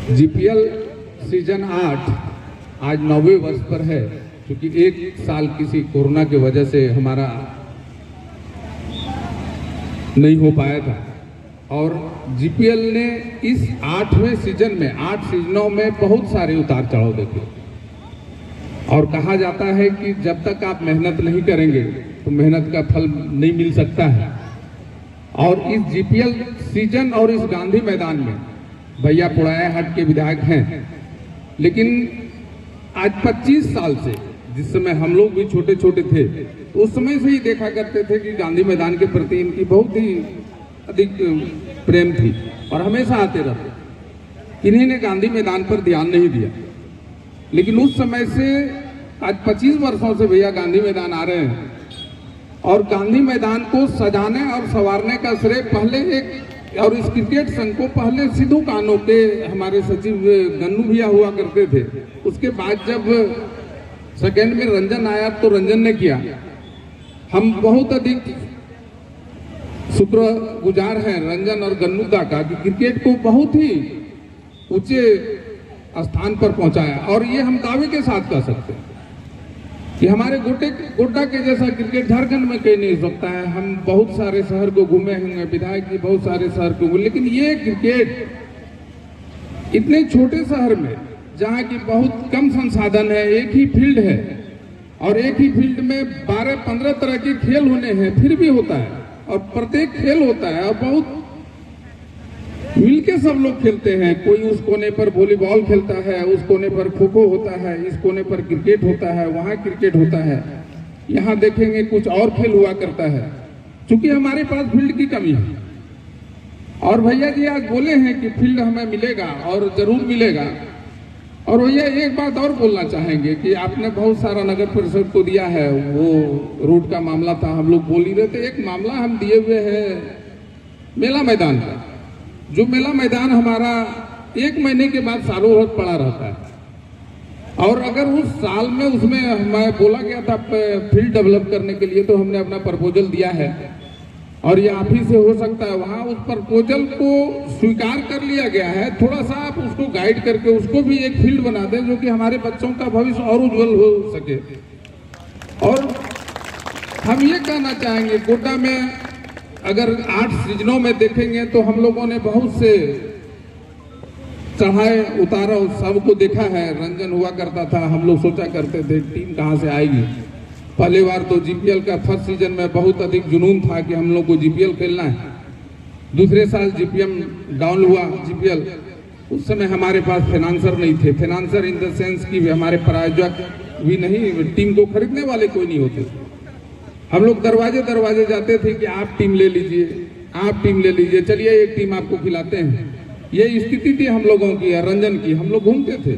GPL season 8 आज 9वें वर्ष पर है, क्योंकि एक साल किसी कोरोना की वजह से हमारा नहीं हो पाया था। और जीपीएल ने इस 8वें सीजन में 8 सीजनों में बहुत सारे उतार चढ़ाव देखे। और कहा जाता है कि जब तक आप मेहनत नहीं करेंगे तो मेहनत का फल नहीं मिल सकता है। और इस जीपीएल सीजन और इस गांधी मैदान में भैया पुड़ाया हाट के विधायक हैं, लेकिन आज 25 साल से, जिस समय हम लोग भी छोटे छोटे थे, तो उस समय से ही देखा करते थे कि गांधी मैदान के प्रति इनकी बहुत ही अधिक प्रेम थी और हमेशा आते रहते। इन्हीं ने गांधी मैदान पर ध्यान नहीं दिया, लेकिन उस समय से आज 25 वर्षों से भैया गांधी मैदान आ रहे हैं। और गांधी मैदान को सजाने और संवारने का श्रेय पहले और इस क्रिकेट संघ को पहले सिद्धू कान्हू के हमारे सचिव गन्नू भैया हुआ करते थे। उसके बाद जब सेकेंड में रंजन आया तो रंजन ने किया। हम बहुत अधिक शुक्रगुजार हैं रंजन और गन्नू दा का कि क्रिकेट को बहुत ही ऊंचे स्थान पर पहुंचाया। और ये हम दावे के साथ कह सकते हैं कि हमारे गोड्डा के जैसा क्रिकेट झारखंड में कहीं नहीं हो सकता है। हम बहुत सारे शहर को घूमे हैं, विधायक जी बहुत सारे शहर को घूमे, लेकिन ये क्रिकेट इतने छोटे शहर में जहाँ की बहुत कम संसाधन है, एक ही फील्ड है और एक ही फील्ड में 12-15 तरह के खेल होने हैं, फिर भी होता है और प्रत्येक खेल होता है और बहुत मिलके सब लोग खेलते हैं। कोई उस कोने पर वॉलीबॉल खेलता है, उस कोने पर खो खो होता है, इस कोने पर क्रिकेट होता है, वहाँ क्रिकेट होता है, यहाँ देखेंगे कुछ और खेल हुआ करता है, क्योंकि हमारे पास फील्ड की कमी है। और भैया जी आज बोले हैं कि फील्ड हमें मिलेगा और जरूर मिलेगा। और भैया एक बात और बोलना चाहेंगे कि आपने बहुत सारा नगर परिषद को दिया है, वो रोड का मामला था, हम लोग बोल ही रहे थे। एक मामला हम दिए हुए हैं मेला मैदान का, जो मेला मैदान हमारा 1 महीने के बाद सालों भर पड़ा रहता है। और अगर उस साल में उसमें हमें बोला गया था फील्ड डेवलप करने के लिए, तो हमने अपना प्रपोजल दिया है और ये आप ही से हो सकता है वहाँ उस प्रपोजल को स्वीकार कर लिया गया है। थोड़ा सा आप उसको गाइड करके उसको भी एक फील्ड बना दें, जो कि हमारे बच्चों का भविष्य और उज्जवल हो सके। और हम ये कहना चाहेंगे, गोड्डा में अगर 8 सीजनों में देखेंगे तो हम लोगों ने बहुत से चढ़ाए उतारों सबको देखा है। रंजन हुआ करता था, हम लोग सोचा करते थे टीम कहाँ से आएगी। पहली बार तो जीपीएल का फर्स्ट सीजन में बहुत अधिक जुनून था कि हम लोग को जीपीएल खेलना है। दूसरे साल जीपीएम डाउन हुआ जीपीएल, उस समय हमारे पास फाइनेंसर नहीं थे। फाइनेंसर इन द सेंस की हमारे प्रायोजक भी नहीं, टीम को खरीदने वाले कोई नहीं होते। हम लोग दरवाजे दरवाजे जाते थे कि आप टीम ले लीजिए, आप टीम ले लीजिए, चलिए एक टीम आपको खिलाते हैं। ये स्थिति थी हम लोगों की, रंजन की, हम लोग घूमते थे।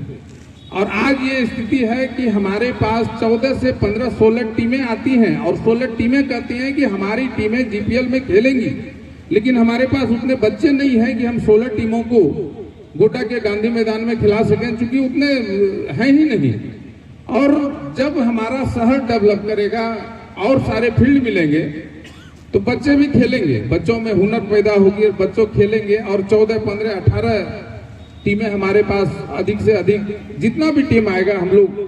और आज ये स्थिति है कि हमारे पास 14 से 15-16 टीमें आती हैं और 16 टीमें कहती हैं कि हमारी टीमें जीपीएल में खेलेंगी, लेकिन हमारे पास उतने बच्चे नहीं हैं कि हम 16 टीमों को गोड्डा के गांधी मैदान में खिला सकें, क्योंकि उतने हैं ही नहीं। और जब हमारा शहर डेवलप करेगा और सारे फील्ड मिलेंगे तो बच्चे भी खेलेंगे, बच्चों में हुनर पैदा होगी, बच्चों खेलेंगे। और 14, 15, 18 टीमें हमारे पास अधिक से अधिक, जितना भी टीम आएगा हम लोग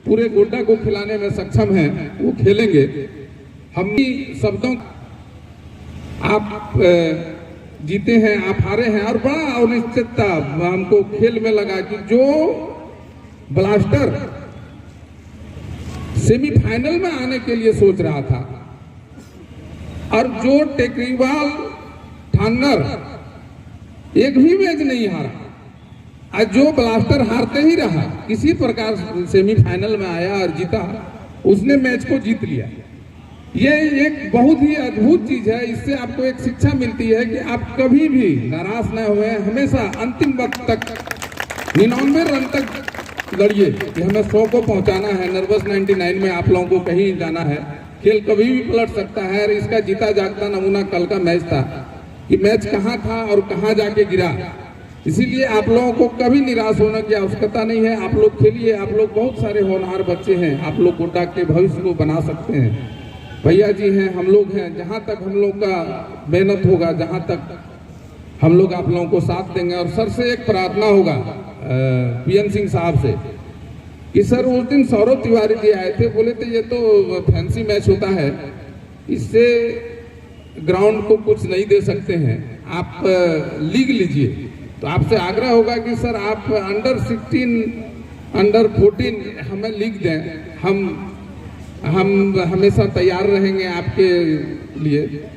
पूरे गोड्डा को खिलाने में सक्षम हैं, वो खेलेंगे। हम भी शब्दों आप जीते हैं, आप हारे हैं, और बड़ा अनिश्चितता हमको खेल में लगा कि जो ब्लास्टर सेमीफाइनल में आने के लिए सोच रहा था और जो टेकरीवाल ठान्नर एक भी मैच नहीं हारा, आज जो ब्लास्टर हारते ही रहा, किसी प्रकार सेमीफाइनल में आया और जीता, उसने मैच को जीत लिया। ये एक बहुत ही अद्भुत चीज है। इससे आपको एक शिक्षा मिलती है कि आप कभी भी निराश न हुए, हमेशा अंतिम वक्त तक 99 रन तक लड़िए कि हमें 100 को पहुंचाना है। नर्वस 99 में आप लोगों को कहीं जाना है, खेल कभी भी पलट सकता है। और इसका जीता जागता नमूना कल का मैच था कि मैच कहां था और कहां जाके गिरा। इसीलिए आप लोगों को कभी निराश होने की आवश्यकता नहीं है। आप लोग खेलिए, आप लोग बहुत सारे होनहार बच्चे हैं, आप लोग गोड्डा के भविष्य को बना सकते हैं। भैया जी हैं, हम लोग हैं, जहां तक हम लोग का मेहनत होगा, जहां तक हम लोग आप लोगों को साथ देंगे। और सर से एक प्रार्थना होगा पीएन सिंह साहब से कि सर उस दिन सौरभ तिवारी जी आए थे, बोले थे ये तो फैंसी मैच होता है, इससे ग्राउंड को कुछ नहीं दे सकते हैं, आप लीग लीजिए। तो आपसे आग्रह होगा कि सर आप अंडर 16 अंडर 14 हमें लीग दें, हम हमेशा तैयार रहेंगे आपके लिए।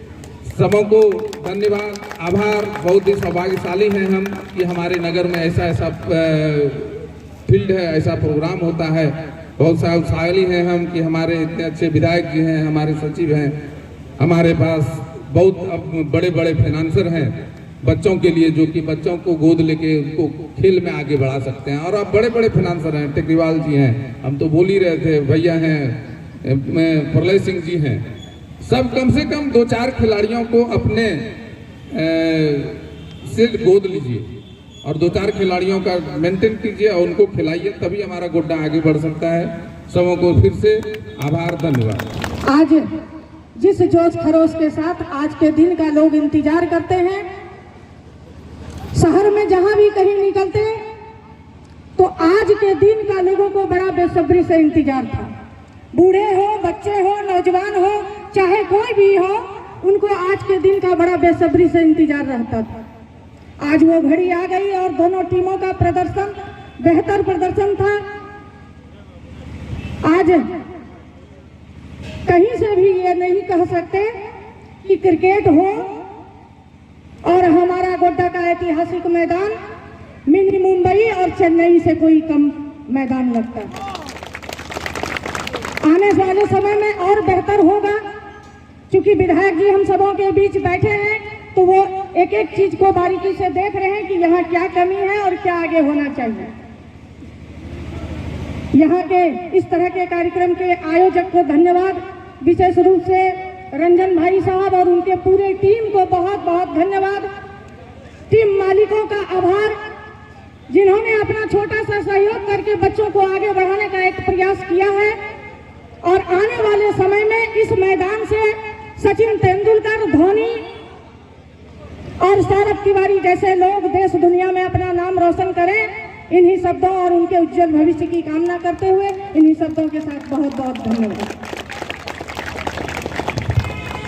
सबों को धन्यवाद, आभार। बहुत ही सौभाग्यशाली हैं हम कि हमारे नगर में ऐसा फील्ड है, ऐसा प्रोग्राम होता है। बहुत सौभाग्यशाली हैं हम कि हमारे इतने अच्छे विधायक जी हैं, हमारे सचिव हैं, हमारे पास बहुत बड़े बड़े फाइनेंसर हैं बच्चों के लिए, जो कि बच्चों को गोद लेके उनको खेल में आगे बढ़ा सकते हैं। और अब बड़े बड़े फाइनेंसर हैं, टेकरीवाल जी हैं, हम तो बोल ही रहे थे, भैया हैं, प्रलय सिंह जी हैं, सब कम से कम 2-4 खिलाड़ियों को अपने से गोद लीजिए और 2-4 खिलाड़ियों का मेंटेन कीजिए और उनको खिलाइए, तभी हमारा गोड्डा आगे बढ़ सकता है। सबों को फिर से आभार, धन्यवाद। आज जिस जोश खरोश के साथ आज के दिन का लोग इंतजार करते हैं, शहर में जहां भी कहीं निकलते तो आज के दिन का लोगों को बड़ा बेसब्री से इंतजार था। बूढ़े हो, बच्चे हो, नौजवान हो, चाहे कोई भी हो, उनको आज के दिन का बड़ा बेसब्री से इंतजार रहता था। आज वो घड़ी आ गई और दोनों टीमों का प्रदर्शन बेहतर प्रदर्शन था। आज कहीं से भी ये नहीं कह सकते कि क्रिकेट हो और हमारा गोड्डा का ऐतिहासिक मैदान मिनी मुंबई और चेन्नई से कोई कम मैदान लगता है। आने वाले समय में और बेहतर होगा, क्योंकि विधायक जी हम सबों के बीच बैठे हैं तो वो एक एक चीज को बारीकी से देख रहे हैं कि यहाँ क्या कमी है और क्या आगे होना चाहिए। यहाँ के इस तरह के कार्यक्रम के आयोजक को धन्यवाद, विशेष रूप से रंजन भाई साहब और उनके पूरे टीम को बहुत बहुत धन्यवाद। टीम मालिकों का आभार, जिन्होंने अपना छोटा सा सहयोग करके बच्चों को आगे बढ़ाने का एक प्रयास किया है। और आने वाले समय में इस मैदान से सचिन तेंदुलकर, धोनी और सौरभ तिवारी जैसे लोग देश दुनिया में अपना नाम रोशन करें। इन्हीं शब्दों और उनके उज्जवल भविष्य की कामना करते हुए इन्हीं शब्दों के साथ बहुत बहुत धन्यवाद।